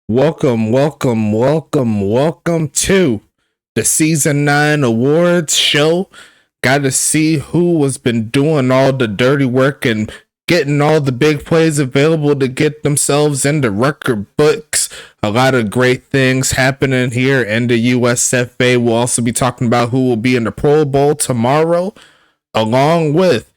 Welcome to the Season 9 Awards show. Got to see who has been doing all the dirty work and getting all the big plays available to get themselves into record books. A lot of great things happening here in the USFA. We'll also be talking about who will be in the Pro Bowl tomorrow, along with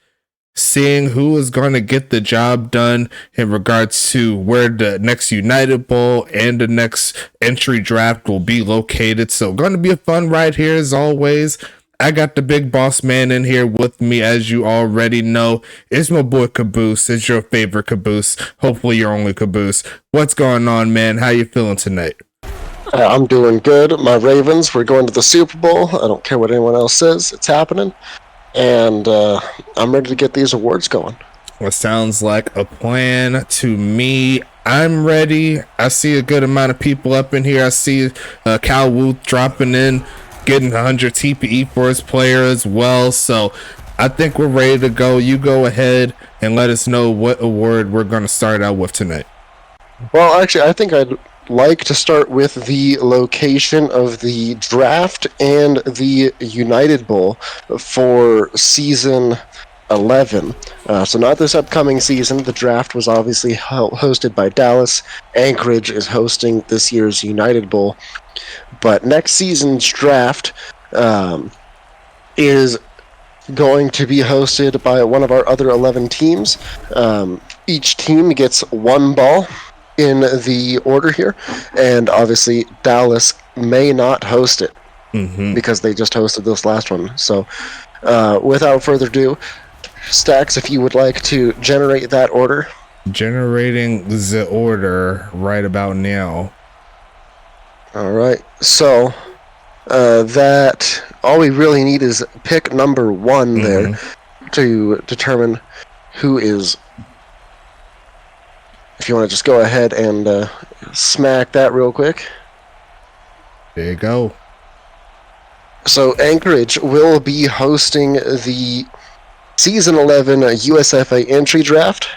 seeing who is going to get the job done in regards to where the next United Bowl and the next entry draft will be located. So going to be a fun ride here as always. I got the big boss man in here with me, as you already know. It's my boy Caboose. It's your favorite Caboose. Hopefully your only Caboose. What's going on, man? How you feeling tonight? I'm doing good. My Ravens, we're going to the Super Bowl. I don't care what anyone else says. It's happening. And I'm ready to get these awards going. Well, sounds like a plan to me. I'm ready. I see a good amount of people up in here. I see Cal Wooth dropping in, getting 100 TPE for his player as well. So I think we're ready to go. You go ahead and let us know what award we're going to start out with tonight. Well, actually, I think I'd like to start with the location of the draft and the United Bowl for season 11. So not this upcoming season. The draft was obviously hosted by Dallas. Anchorage is hosting this year's United Bowl. But next season's draft is going to be hosted by one of our other 11 teams. Each team gets one ball in the order here, and obviously Dallas may not host it because they just hosted this last one. So without further ado, Stacks, if you would like to generate that order. Generating the order right about now. All right, so that all we really need is pick number one there to determine who is. If you want to just go ahead and smack that real quick. There you go. So Anchorage will be hosting the Season 11 USFA entry draft.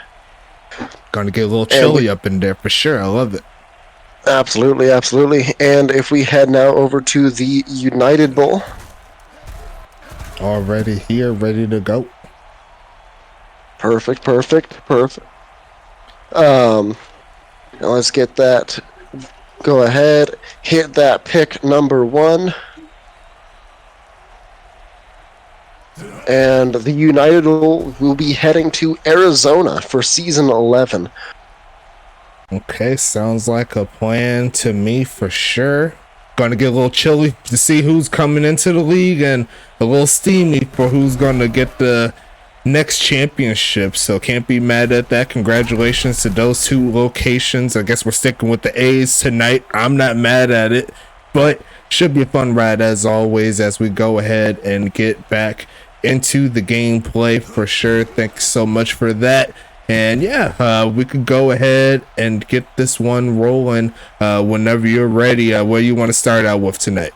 Going to get a little chilly up in there for sure. I love it. Absolutely, absolutely. And if we head now over to the United Bowl. Already here, ready to go. Perfect. Now let's get that. Go ahead, hit that pick number one. And the United will be heading to Arizona for season 11. Okay, sounds like a plan to me for sure. Going to get a little chilly to see who's coming into the league, and a little steamy for who's going to get the next championship. So can't be mad at that. Congratulations to those two locations. I guess we're sticking with the A's tonight. I'm not mad at it, but should be a fun ride as always as we go ahead and get back into the gameplay for sure. Thanks so much for that. And yeah, we could go ahead and get this one rolling whenever you're ready. What do you want to start out with tonight?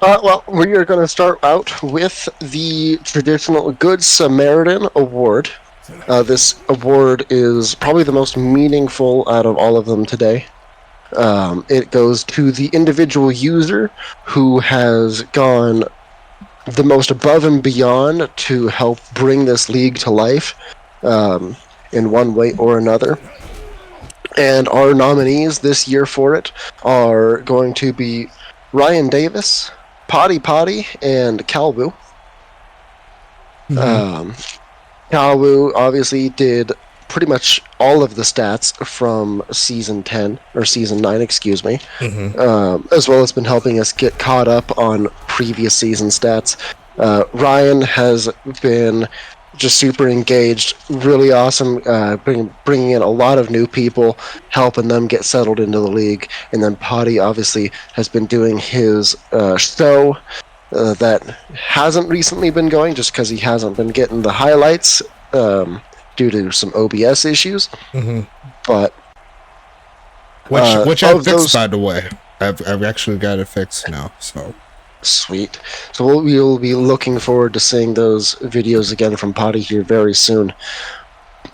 Well, we are going to start out with the traditional Good Samaritan Award. This award is probably the most meaningful out of all of them today. It goes to the individual user who has gone the most above and beyond to help bring this league to life in one way or another. And our nominees this year for it are going to be Ryan Davis, Potty, and Calbu. Calbu obviously did pretty much all of the stats from season 10 or season 9, excuse me, as well as been helping us get caught up on previous season stats. Ryan has been just super engaged, really awesome, bringing in a lot of new people, helping them get settled into the league. And then Potty obviously has been doing his show that hasn't recently been going just because he hasn't been getting the highlights due to some OBS issues. But which I've fixed, by the way. I've actually got it fixed now, so sweet. So we'll be looking forward to seeing those videos again from Potty here very soon.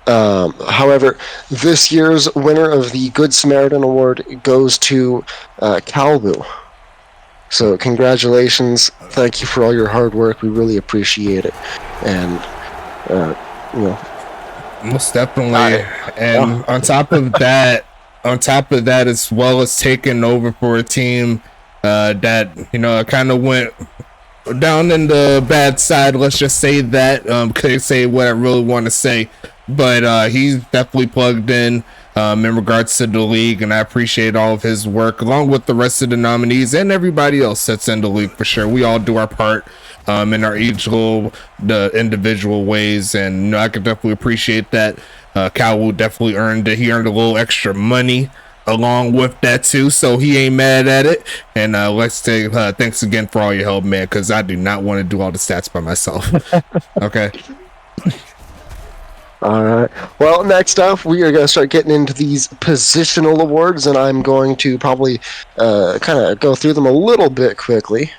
However, this year's winner of the Good Samaritan Award goes to Kalbu. So congratulations. Thank you for all your hard work. We really appreciate it. And, you know. Most definitely. And on top of that, as well as taking over for a team that, kind of went down in the bad side, let's just say that. Couldn't say what I really want to say, but he's definitely plugged in regards to the league, and I appreciate all of his work along with the rest of the nominees and everybody else that's in the league for sure. We all do our part in our the individual ways, and I could definitely appreciate that. Cal definitely earned it. He earned a little extra money along with that too, so he ain't mad at it. And let's say thanks again for all your help, man, because I do not want to do all the stats by myself. Okay. All right. Well, next up, we are going to start getting into these positional awards, and I'm going to probably kind of go through them a little bit quickly,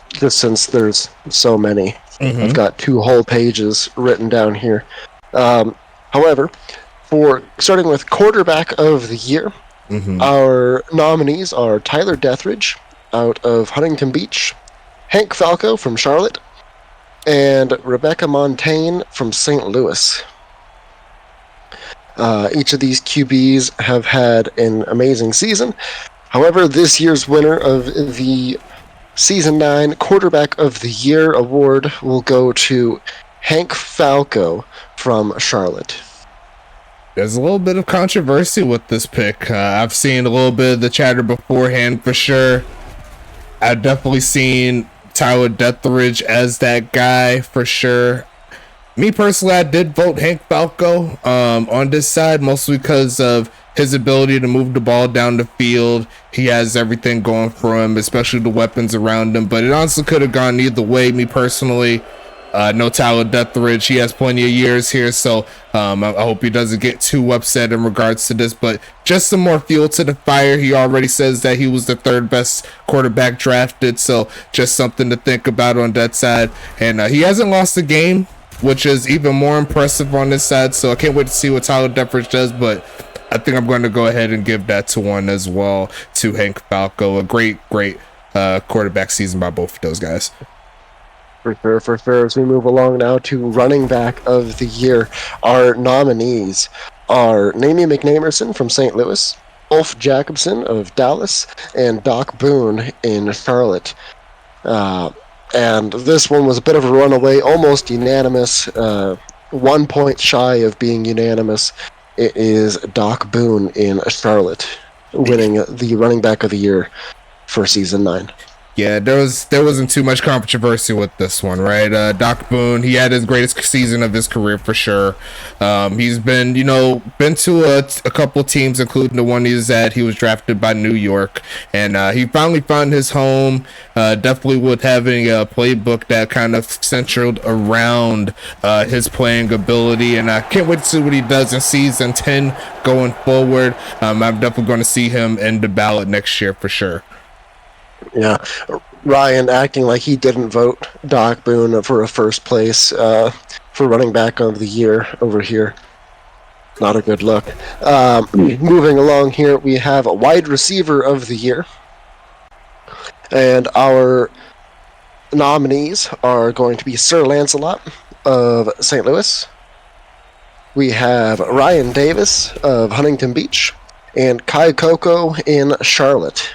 just since there's so many. Mm-hmm. I've got 2 whole pages written down here. However, for starting with quarterback of the year, mm-hmm. our nominees are Tyler Dethridge out of Huntington Beach, Hank Falco from Charlotte, and Rebecca Montaigne from St. Louis. Each of these QBs have had an amazing season. However, this year's winner of the Season 9 Quarterback of the Year award will go to Hank Falco from Charlotte. There's a little bit of controversy with this pick. I've seen a little bit of the chatter beforehand for sure. I've definitely seen Tyler Dethridge as that guy for sure. Me personally, I did vote Hank Falco on this side, mostly because of his ability to move the ball down the field. He has everything going for him, especially the weapons around him, but it honestly could have gone either way. Me personally, no Tyler Dethridge. He has plenty of years here, so I hope he doesn't get too upset in regards to this, but just some more fuel to the fire. He already says that he was the 3rd best quarterback drafted, so just something to think about on that side. And he hasn't lost a game, which is even more impressive on this side, so I can't wait to see what Tyler Dethridge does, but I think I'm going to go ahead and give that to one as well, to Hank Falco. A great quarterback season by both of those guys. For fair. As we move along now to running back of the year, our nominees are Namie McNamerson from St. Louis, Ulf Jacobson of Dallas, and Doc Boone in Charlotte. And this one was a bit of a runaway, almost unanimous, 1 point shy of being unanimous. It is Doc Boone in Charlotte winning the running back of the year for Season 9. Yeah, there wasn't too much controversy with this one, right? Doc Boone, he had his greatest season of his career for sure. He's been to a couple teams, including the one he's at. He was drafted by New York, and he finally found his home. Definitely with having a playbook that kind of centered around his playing ability, and I can't wait to see what he does in Season 10 going forward. I'm definitely going to see him in the ballot next year for sure. Yeah, Ryan acting like he didn't vote Doc Boone for a first place for running back of the year over here. Not a good look. Moving along here, we have a wide receiver of the year. And our nominees are going to be Sir Lancelot of St. Louis. We have Ryan Davis of Huntington Beach and Kai Coco in Charlotte.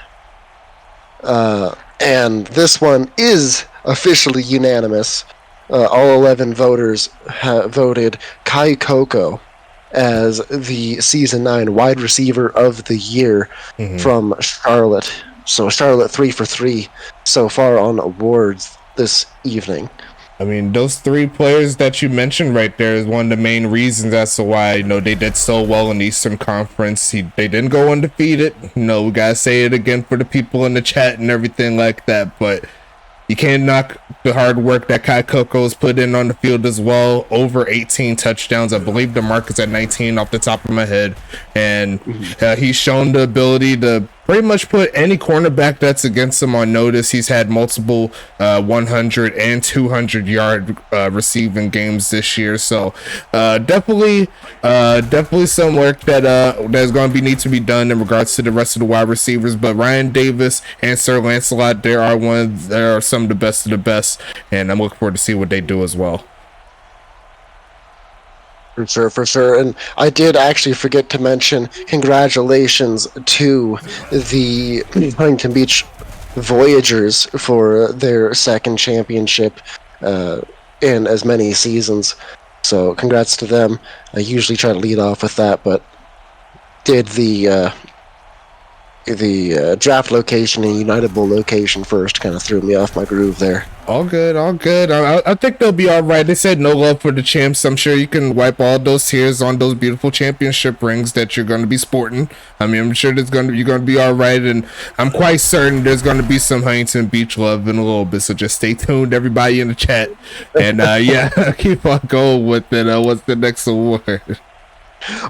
And this one is officially unanimous. All 11 voters have voted Kai Coco as the Season 9 wide receiver of the year from Charlotte. So Charlotte 3 for 3 so far on awards this evening. I mean, those 3 players that you mentioned right there is one of the main reasons as to why they did so well in the Eastern Conference. They didn't go undefeated. We gotta say it again for the people in the chat and everything like that. But you can't knock the hard work that Kai Coco's put in on the field as well. Over 18 touchdowns. I believe the mark is at 19 off the top of my head. And he's shown the ability to pretty much put any cornerback that's against him on notice. He's had multiple 100 and 200 yard receiving games this year, so definitely some work that that's going to need to be done in regards to the rest of the wide receivers. But Ryan Davis and Sir Lancelot, they are some of the best, and I'm looking forward to see what they do as well. For sure. And I did actually forget to mention congratulations to the Huntington Beach Voyagers for their second championship in as many seasons. So congrats to them. I usually try to lead off with that, but did the draft location and United Bowl location first kind of threw me off my groove there. All good. I think they'll be all right. They said no love for the champs. I'm sure you can wipe all those tears on those beautiful championship rings that you're going to be sporting. I mean, I'm sure you're going to be all right, and I'm quite certain there's going to be some Huntington Beach love in a little bit. So just stay tuned, everybody in the chat, and yeah, keep on going with it. What's the next award?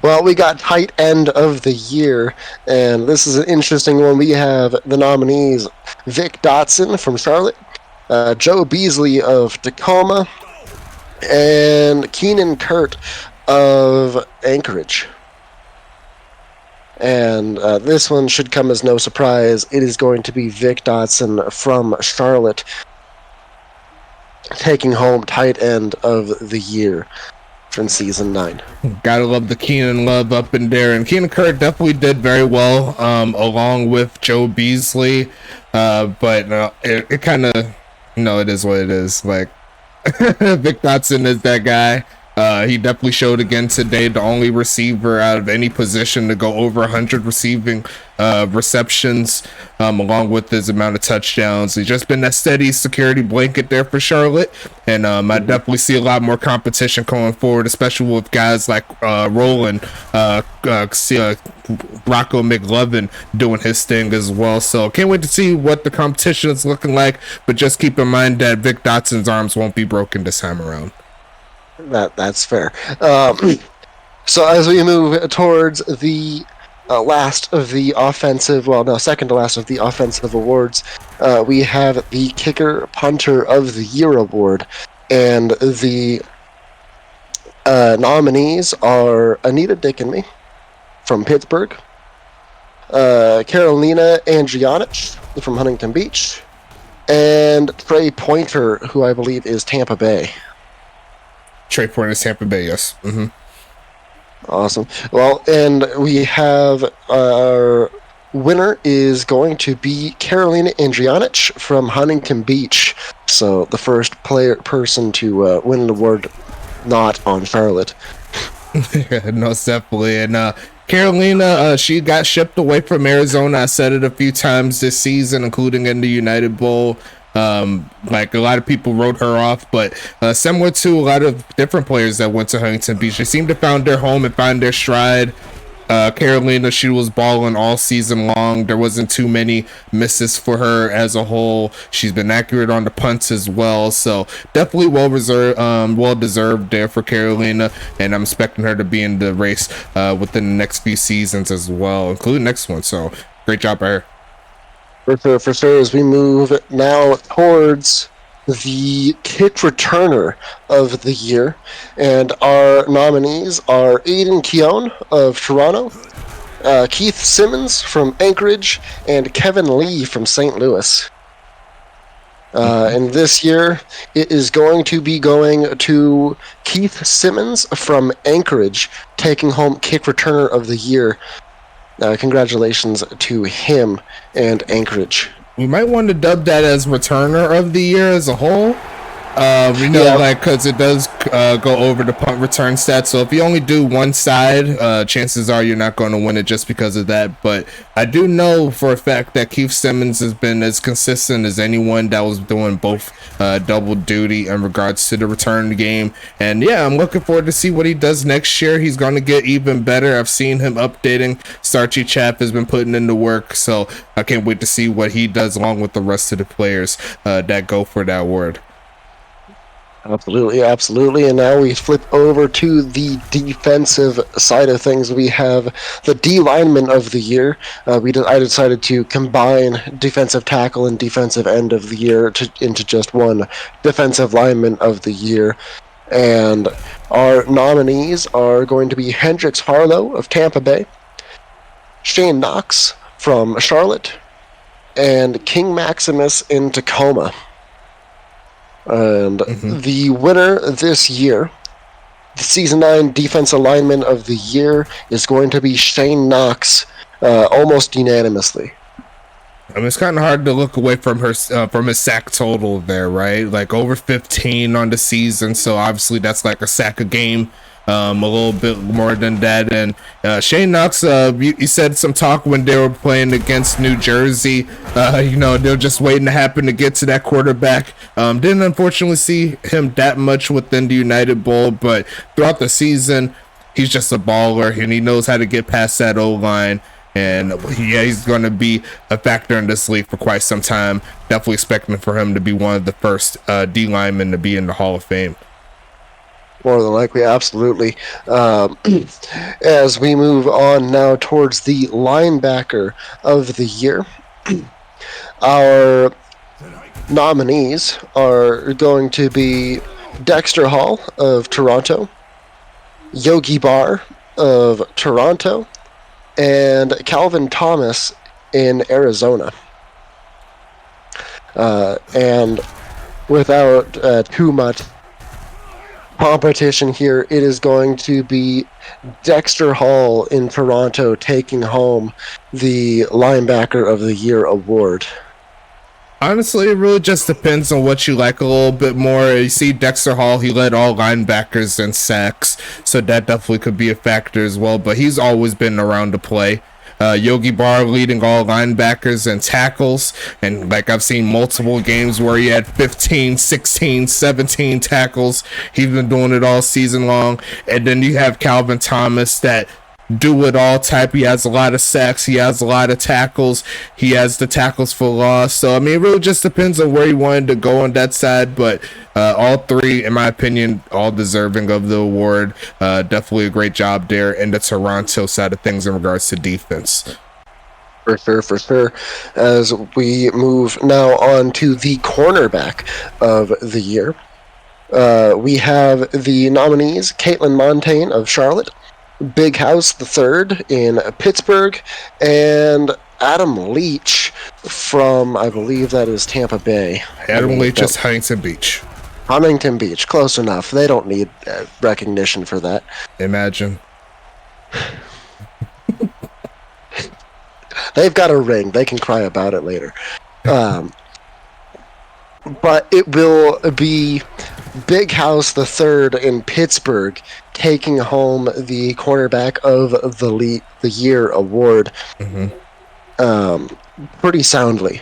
Well, we got tight end of the year, and this is an interesting one. We have the nominees: Vic Dotson from Charlotte, Joe Beasley of Tacoma, and Keenan Kurt of Anchorage. And this one should come as no surprise. It is going to be Vic Dotson from Charlotte taking home tight end of the year from season 9. Gotta love the Keenan love up in there, and Keenan Kurt definitely did very well along with Joe Beasley, but it kind of, it is what it is. Like, Vic Dotson is that guy. He definitely showed again today, the only receiver out of any position to go over 100 receiving receptions, along with his amount of touchdowns. He's just been that steady security blanket there for Charlotte, and I definitely see a lot more competition going forward, especially with guys like Roland, Rocco McLovin doing his thing as well. So can't wait to see what the competition is looking like, but just keep in mind that Vic Dotson's arms won't be broken this time around. That's fair. So as we move towards the last of the second to last of the offensive awards, we have the Kicker Punter of the Year award, and the nominees are Anita Dickenby from Pittsburgh, Carolina Andrijanich from Huntington Beach, and Trey Pointer, who I believe is Tampa Bay. Trey Pointer is Tampa Bay, yes. Mm-hmm. Awesome. Well, and we have our winner is going to be Carolina Andrijanich from Huntington Beach. So the first person to win an award not on Charlotte. Yeah, no, definitely. And Carolina, she got shipped away from Arizona. I said it a few times this season, including in the United Bowl. Like a lot of people wrote her off, but similar to a lot of different players that went to Huntington Beach, they seemed to find their home and find their stride. Carolina, she was balling all season long. There wasn't too many misses for her as a whole. She's been accurate on the punts as well, so definitely well deserved there for Carolina, and I'm expecting her to be in the race within the next few seasons as well, including next one. So great job by her. For sure, as we move now towards the kick returner of the year, and our nominees are Aiden Keown of Toronto, Keith Simmons from Anchorage, and Kevin Lee from St. Louis. And this year, it is going to be going to Keith Simmons from Anchorage, taking home kick returner of the year. Congratulations to him and Anchorage. We might want to dub that as returner of the year as a whole. Like, because it does go over the punt return stats. So if you only do one side, chances are you're not going to win it just because of that. But I do know for a fact that Keith Simmons has been as consistent as anyone that was doing both double duty in regards to the return game. And yeah, I'm looking forward to see what he does next year. He's going to get even better. I've seen him updating. Starchy Chap has been putting in the work. So I can't wait to see what he does along with the rest of the players that go for that award. Absolutely, absolutely. And now we flip over to the defensive side of things. We have the D lineman of the year. I decided to combine defensive tackle and defensive end of the year into just one defensive lineman of the year. And our nominees are going to be Hendrix Harlow of Tampa Bay, Shane Knox from Charlotte, and King Maximus in Tacoma. And the winner this year, the Season 9 Defensive Lineman of the Year, is going to be Shane Knox, almost unanimously. I mean, it's kind of hard to look away from his sack total there, right? Like over 15 on the season, so obviously that's like a sack a game. A little bit more than that. And Shane Knox, you said some talk when they were playing against New Jersey. They're just waiting to happen to get to that quarterback. Didn't unfortunately see him that much within the United Bowl, but throughout the season, he's just a baller, and he knows how to get past that O-line. And yeah, he's going to be a factor in this league for quite some time. Definitely expecting for him to be one of the first D linemen to be in the Hall of Fame. More than likely, absolutely. As we move on now towards the linebacker of the year, our nominees are going to be Dexter Hall of Toronto, Yogi Barr of Toronto, and Calvin Thomas in Arizona. And without too much competition here, it is going to be Dexter Hall in Toronto taking home the Linebacker of the Year award. Honestly, it really just depends on what you like a little bit more. You see Dexter Hall, he led all linebackers in sacks, so that definitely could be a factor as well, but he's always been around to play. Yogi Barr leading all linebackers and tackles, and like I've seen multiple games where he had 15, 16, 17 tackles. He's been doing it all season long. And then you have Calvin Thomas, that do it all type. He has a lot of sacks, he has a lot of tackles, he has the tackles for loss. So I mean, it really just depends on where you wanted to go on that side, but all three, in my opinion, all deserving of the award. Definitely a great job there in the Toronto side of things in regards to defense. For sure. As we move now on to the cornerback of the year, we have the nominees: Caitlin Montaigne of Charlotte, Big House III in Pittsburgh, and Adam Leach from, I believe that is Tampa Bay. Adam Leach is Huntington Beach. Huntington Beach, close enough. They don't need recognition for that. Imagine. They've got a ring. They can cry about it later. But it will be Big House III in Pittsburgh taking home the cornerback of the year award pretty soundly.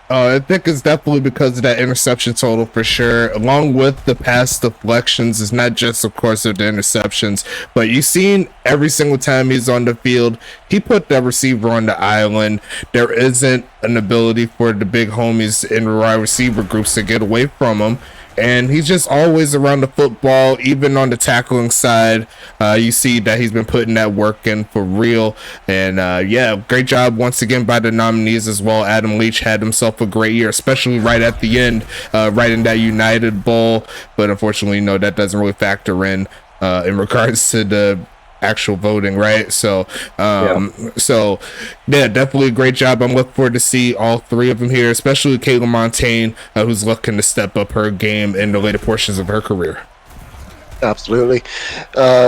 I think it's definitely because of that interception total for sure, along with the pass deflections. It's not just, of course, of the interceptions, but you've seen every single time he's on the field, he put that receiver on the island. There isn't an ability for the big homies in the wide receiver groups to get away from him. And he's just always around the football, even on the tackling side. You see that he's been putting that work in for real. And yeah, great job once again by the nominees as well. Adam Leach had himself a great year, especially right at the end, right in that United Bowl. But unfortunately, no, that doesn't really factor in regards to the actual voting, right? So so yeah, definitely a great job. I'm looking forward to see all three of them here, especially Caitlin Montaigne, who's looking to step up her game in the later portions of her career. Absolutely.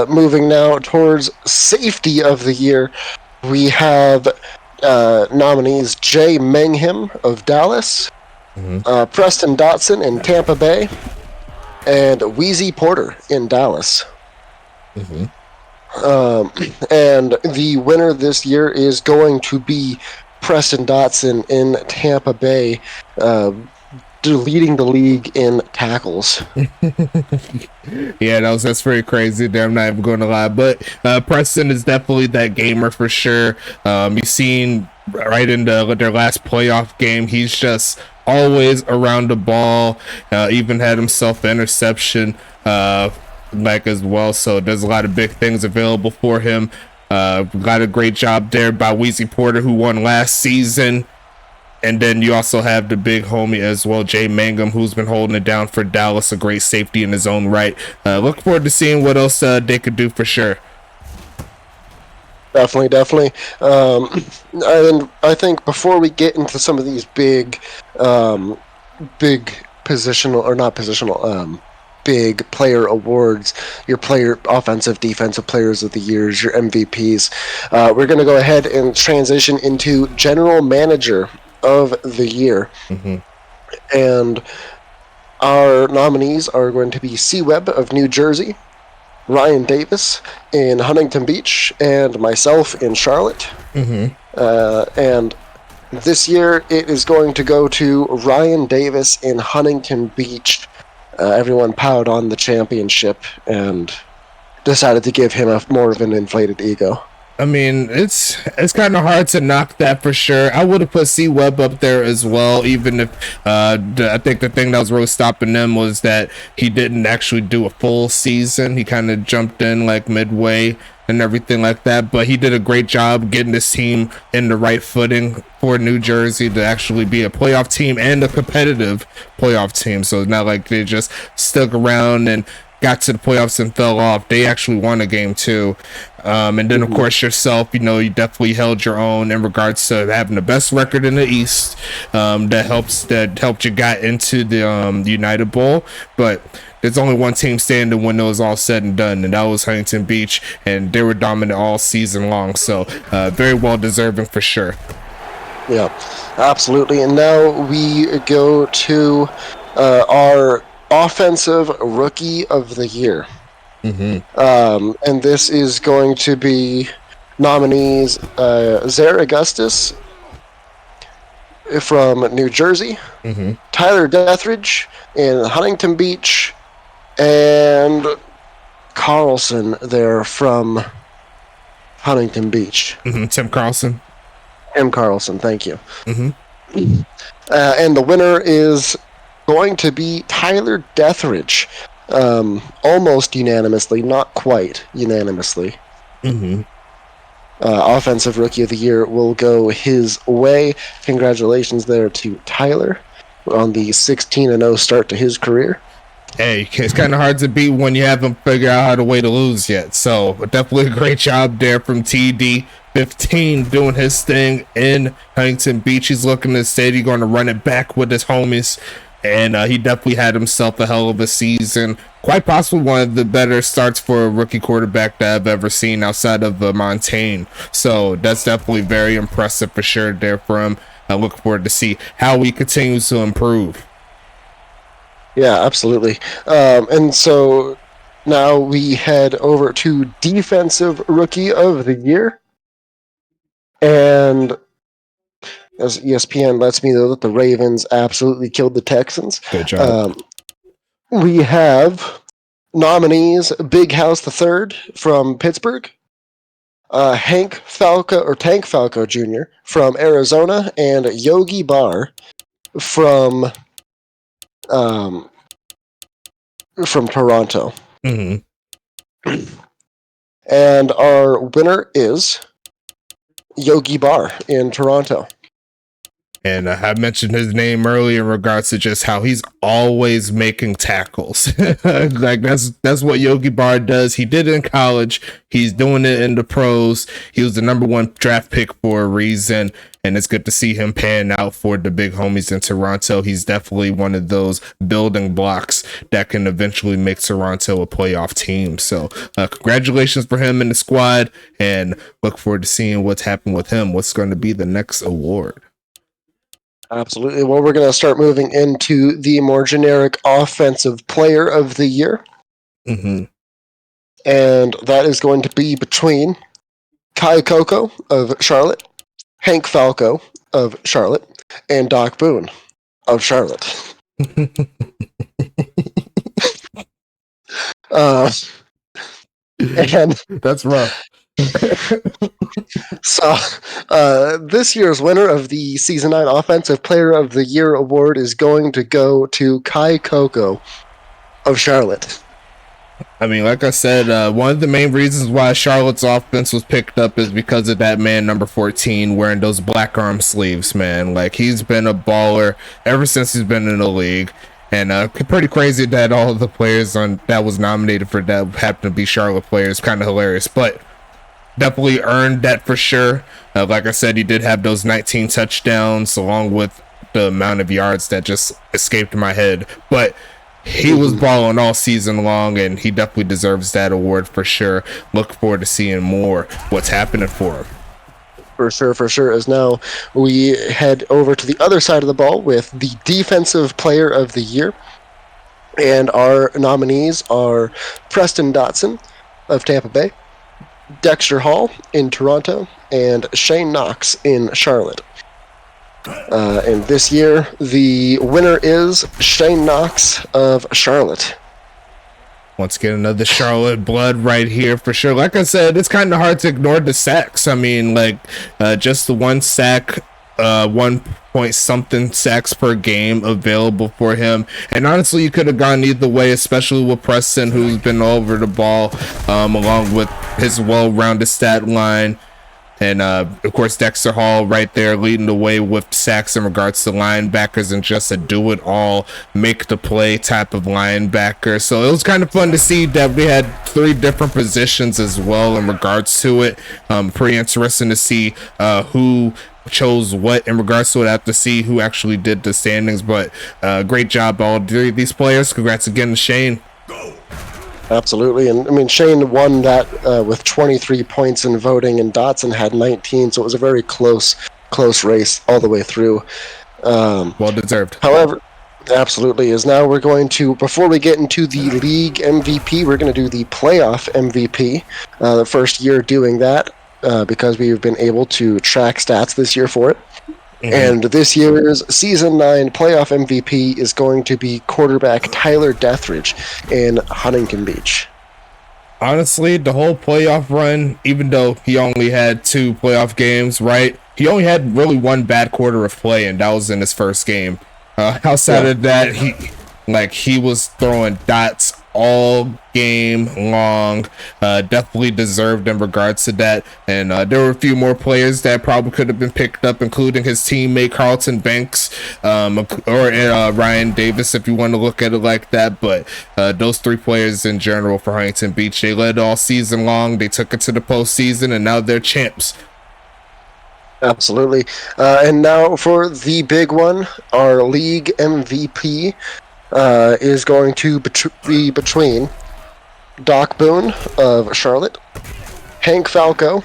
Moving now towards safety of the year, we have nominees Jay Mengham of Dallas, Preston Dotson in Tampa Bay, and Wheezy Porter in Dallas. And the winner this year is going to be Preston Dotson in Tampa Bay. leading the league in tackles. Yeah, that's pretty crazy there. I'm not even going to lie, but Preston is definitely that gamer for sure. You've seen right in their last playoff game, he's just always around the ball. Even had himself an interception as well. So there's a lot of big things available for him. Got a great job there by Weezy Porter, who won last season. And then you also have the big homie as well, Jay Mangum, who's been holding it down for Dallas, a great safety in his own right. Look forward to seeing what else they could do for sure. Definitely. And I think before we get into some of these big positional, or not positional, big player awards, your offensive, defensive players of the years, your MVPs, we're going to go ahead and transition into general manager of the year. Mm-hmm. And our nominees are going to be C. Webb of New Jersey, Ryan Davis in Huntington Beach, and myself in Charlotte. Mm-hmm. And this year it is going to go to Ryan Davis in Huntington Beach. Everyone piled on the championship and decided to give him more of an inflated ego. I mean, it's kind of hard to knock that for sure. I would have put C. Webb up there as well, even if I think the thing that was really stopping them was that he didn't actually do a full season. He kind of jumped in like midway and everything like that, but he did a great job getting this team in the right footing for New Jersey to actually be a playoff team and a competitive playoff team. So it's not like they just stuck around and got to the playoffs and fell off. They actually won a game too. And then of course yourself, you definitely held your own in regards to having the best record in the East. That helped you got into the United Bowl. But there's only one team standing when it was all said and done, and that was Huntington Beach, and they were dominant all season long. So very well deserving for sure. Yeah, absolutely. And now we go to our offensive rookie of the year. Mm-hmm. And this is going to be nominees Zaire Augustus from New Jersey, Mm-hmm. Tyler Deathridge in Huntington Beach, and Carlson there from Huntington Beach. Mm-hmm. Tim Carlson. M. Carlson, thank you. Mm-hmm. And the winner is going to be Tyler Deathridge. Almost unanimously, not quite unanimously. Mm-hmm. Offensive Rookie of the Year will go his way. Congratulations there to Tyler on the 16-0 start to his career. Hey, it's kind of hard to beat when you haven't figured out how to way to lose yet. So definitely a great job there from TD15 doing his thing in Huntington Beach. He's looking to say he's going to run it back with his homies. And he definitely had himself a hell of a season. Quite possibly one of the better starts for a rookie quarterback that I've ever seen outside of Montaigne. So that's definitely very impressive for sure there for him. I look forward to see how he continues to improve. Yeah, absolutely. And so now we head over to Defensive Rookie of the Year. And as ESPN lets me know that the Ravens absolutely killed the Texans. Good job. We have nominees Big House III from Pittsburgh, Tank Falco Jr. from Arizona, and Yogi Barr from Toronto. Mm-hmm. And our winner is Yogi Barr in Toronto. And I mentioned his name earlier in regards to just how he's always making tackles. Like that's what Yogi Barr does. He did it in college. He's doing it in the pros. He was the #1 draft pick for a reason. And it's good to see him pan out for the big homies in Toronto. He's definitely one of those building blocks that can eventually make Toronto a playoff team. So congratulations for him and the squad. And look forward to seeing what's happened with him. What's going to be the next award? Absolutely. Well, we're going to start moving into the more generic Offensive Player of the Year. Mm-hmm. And that is going to be between Kai Coco of Charlotte, Hank Falco of Charlotte, and Doc Boone of Charlotte. Uh, and That's rough. so, this year's winner of the Season 9 Offensive Player of the Year award is going to go to Kai Coco of Charlotte. I mean, like I said, one of the main reasons why Charlotte's offense was picked up is because of that man, number 14, wearing those black arm sleeves, man. Like, he's been a baller ever since he's been in the league. And pretty crazy that all of the players on that was nominated for that happened to be Charlotte players. Kind of hilarious, but definitely earned that for sure. Like I said, he did have those 19 touchdowns along with the amount of yards that just escaped my head. But he was balling all season long, and he definitely deserves that award for sure. Look forward to seeing more what's happening for him. For sure. As now we head over to the other side of the ball with the Defensive Player of the Year. And our nominees are Preston Dotson of Tampa Bay, Dexter Hall in Toronto, and Shane Knox in Charlotte. And this year, the winner is Shane Knox of Charlotte. Once again, another Charlotte blood right here for sure. Like I said, it's kind of hard to ignore the sacks. I mean, like, just the one sack, 1 point something sacks per game available for him. And honestly, you could have gone either way, especially with Preston, who's been all over the ball, along with his well-rounded stat line. And of course, Dexter Hall right there leading the way with sacks in regards to linebackers and just a do-it-all, make-the-play type of linebacker. So it was kind of fun to see that we had 3 different positions as well in regards to it. Pretty interesting to see who chose what in regards to it. I have to see who actually did the standings, but great job all 3 of these players. Congrats again to Shane. Absolutely, and I mean Shane won that with 23 points in voting, and Dotson had 19, so it was a very close race all the way through. Well deserved. However, absolutely, is now we're going to, before we get into the league MVP, we're going to do the playoff MVP. The first year doing that because we've been able to track stats this year for it. And this year's Season 9 playoff MVP is going to be quarterback Tyler Dethridge in Huntington Beach. Honestly, the whole playoff run, even though he only had 2 playoff games, right? He only had really 1 bad quarter of play, and that was in his first game. Outside of that, he was throwing dots all game long. Definitely deserved in regards to that. And there were a few more players that probably could have been picked up, including his teammate Carlton Banks, or Ryan Davis, if you want to look at it like that. But those 3 players in general for Huntington Beach, they led all season long. They took it to the postseason, and now they're champs. Absolutely. And now for the big one, our league MVP is going to be between Doc Boone of Charlotte, Hank Falco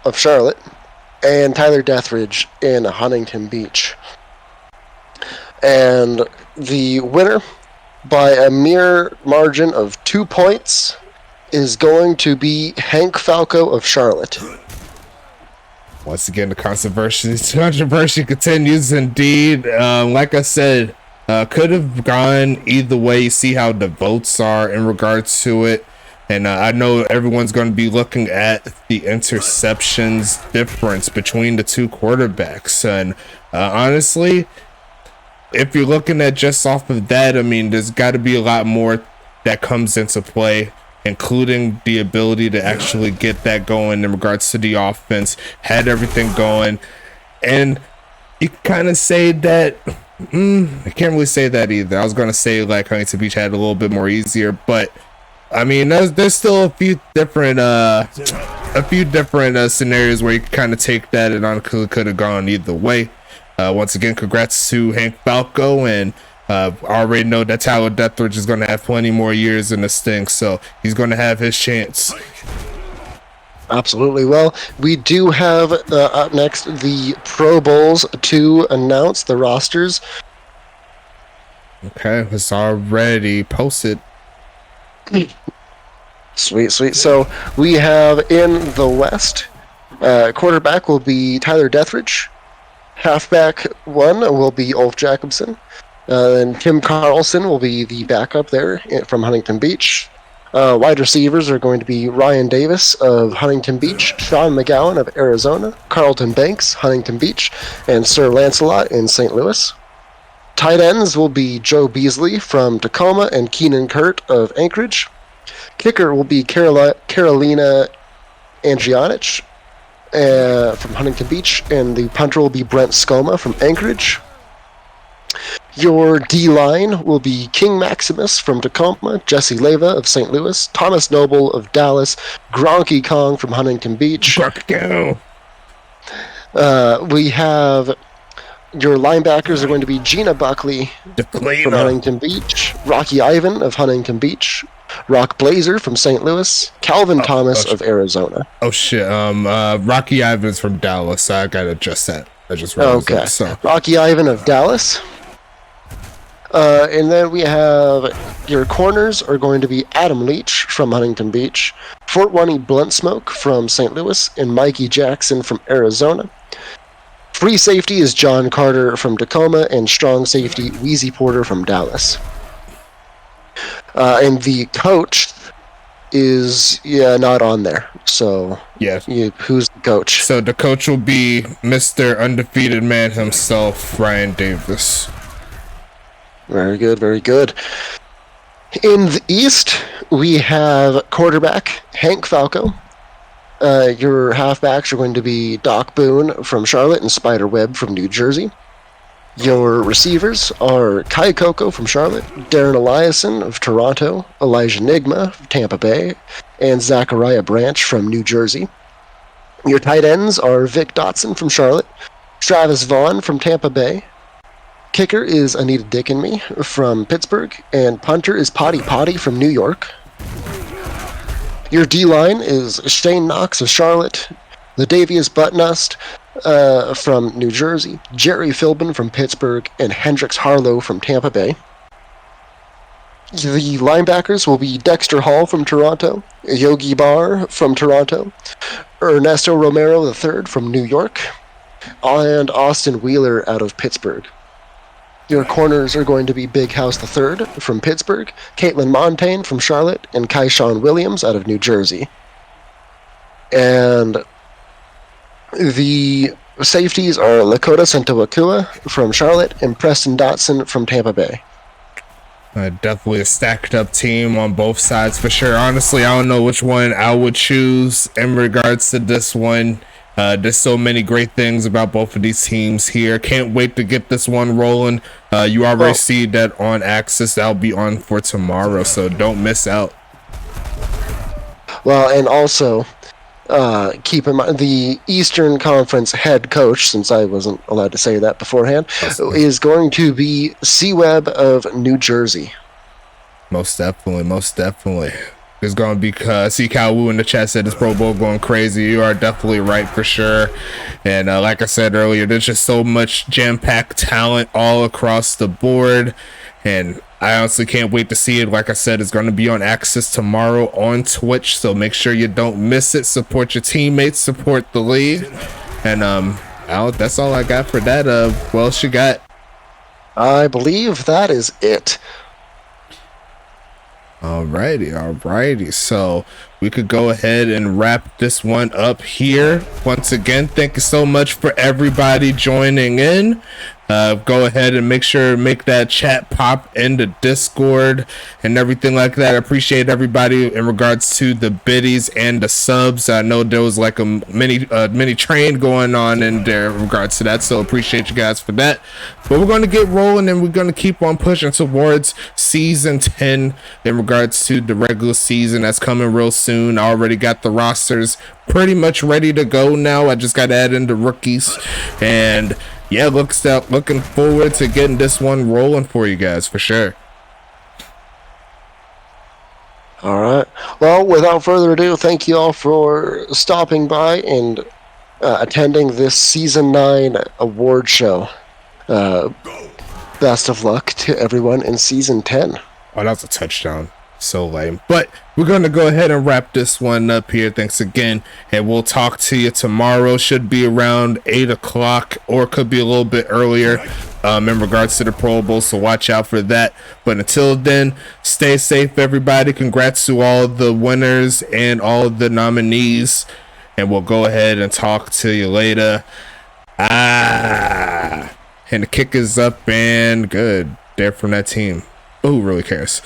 of Charlotte, and Tyler Dethridge in Huntington Beach. And the winner, by a mere margin of 2 points, is going to be Hank Falco of Charlotte. Once again, the controversy continues indeed. Like I said, could have gone either way. You see how the votes are in regards to it. And I know everyone's going to be looking at the interceptions difference between the 2 quarterbacks. And honestly, if you're looking at just off of that, I mean, there's got to be a lot more that comes into play, including the ability to actually get that going in regards to the offense, had everything going. And you kind of say that, I can't really say that either. I was going to say like Huntington Beach had a little bit more easier, but I mean, there's still a few different scenarios where you can kind of take that, and honestly could have gone either way. Once again, congrats to Hank Falco, and I already know that Tyler Dethridge is going to have plenty more years in this thing, so he's going to have his chance. Absolutely. Well, we do have up next the Pro Bowls to announce the rosters. Okay, it's already posted. Sweet. So we have in the West, quarterback will be Tyler Dethridge. Halfback 1 will be Ulf Jacobson. Then Tim Carlson will be the backup there from Huntington Beach. Wide receivers are going to be Ryan Davis of Huntington Beach, Sean McGowan of Arizona, Carlton Banks, Huntington Beach, and Sir Lancelot in St. Louis. Tight ends will be Joe Beasley from Tacoma and Keenan Kurt of Anchorage. Kicker will be Carolina Andrianich from Huntington Beach, and the punter will be Brent Skoma from Anchorage. Your D-line will be King Maximus from Tacoma, Jesse Leva of St. Louis, Thomas Noble of Dallas, Gronky Kong from Huntington Beach. We have your linebackers are going to be Gina Buckley from Huntington Beach, Rocky Ivan of Huntington Beach, Rock Blazer from St. Louis, Calvin Thomas of Arizona. Oh shit! Rocky Ivan's from Dallas. I gotta adjust that. I just realized okay. That, so. Rocky Ivan of Dallas. And then we have your corners are going to be Adam Leach from Huntington Beach, Fort Wayne Blunt Smoke from St. Louis, and Mikey Jackson from Arizona. Free safety is John Carter from Tacoma, and strong safety Wheezy Porter from Dallas. And the coach is not on there. So who's the coach? So the coach will be Mr. Undefeated Man himself, Ryan Davis. Very good, very good. In the East, we have quarterback Hank Falco. Your halfbacks are going to be Doc Boone from Charlotte and Spider Webb from New Jersey. Your receivers are Kai Coco from Charlotte, Darren Eliason of Toronto, Elijah Nigma of Tampa Bay, and Zachariah Branch from New Jersey. Your tight ends are Vic Dotson from Charlotte, Travis Vaughn from Tampa Bay. Kicker is Anita Dickenme from Pittsburgh, and punter is Potty from New York. Your D-line is Shane Knox of Charlotte, Ladavius Butnust from New Jersey, Jerry Philbin from Pittsburgh, and Hendrix Harlow from Tampa Bay. The linebackers will be Dexter Hall from Toronto, Yogi Barr from Toronto, Ernesto Romero III from New York, and Austin Wheeler out of Pittsburgh. Your corners are going to be Big House III from Pittsburgh, Caitlin Montaigne from Charlotte, and Kaishawn Williams out of New Jersey. And the safeties are Lakota Santawakua from Charlotte and Preston Dotson from Tampa Bay. Definitely a stacked up team on both sides for sure. Honestly, I don't know which one I would choose in regards to this one. There's so many great things about both of these teams here. Can't wait to get this one rolling. You already see that on Axis. That'll be on for tomorrow, so don't miss out. Well, and also keep in mind the Eastern Conference head coach, since I wasn't allowed to say that beforehand, is going to be C-Webb of New Jersey. Most definitely. There's going to be see Kyle Wu in the chat said this Pro Bowl going crazy. You are definitely right for sure. And like I said earlier, there's just so much jam-packed talent all across the board. And I honestly can't wait to see it. Like I said, it's going to be on Axis tomorrow on Twitch. So make sure you don't miss it. Support your teammates. Support the league. And that's all I got for that. What else you got? I believe that is it. Alrighty. So we could go ahead and wrap this one up here. Once again, thank you so much for everybody joining in. Go ahead and make sure to make that chat pop in the Discord and everything like that. I appreciate everybody in regards to the biddies and the subs. I know there was like a mini train going on in there in regards to that, so appreciate you guys for that. But we're going to get rolling and we're going to keep on pushing towards season 10 in regards to the regular season that's coming real soon. I already got the rosters pretty much ready to go now. I just got to add in the rookies, and yeah, looking forward to getting this one rolling for you guys for sure. All right. Well, without further ado, thank you all for stopping by and attending this Season 9 award show. Best of luck to everyone in Season 10. Oh, that was a touchdown. So lame. But we're going to go ahead and wrap this one up here. Thanks again. And we'll talk to you tomorrow. Should be around 8 o'clock or could be a little bit earlier. in regards to the Pro Bowl, so watch out for that. But until then, stay safe, everybody. Congrats to all the winners and all the nominees, and we'll go ahead and talk to you later. And the kick is up and good there from that team. Who really cares?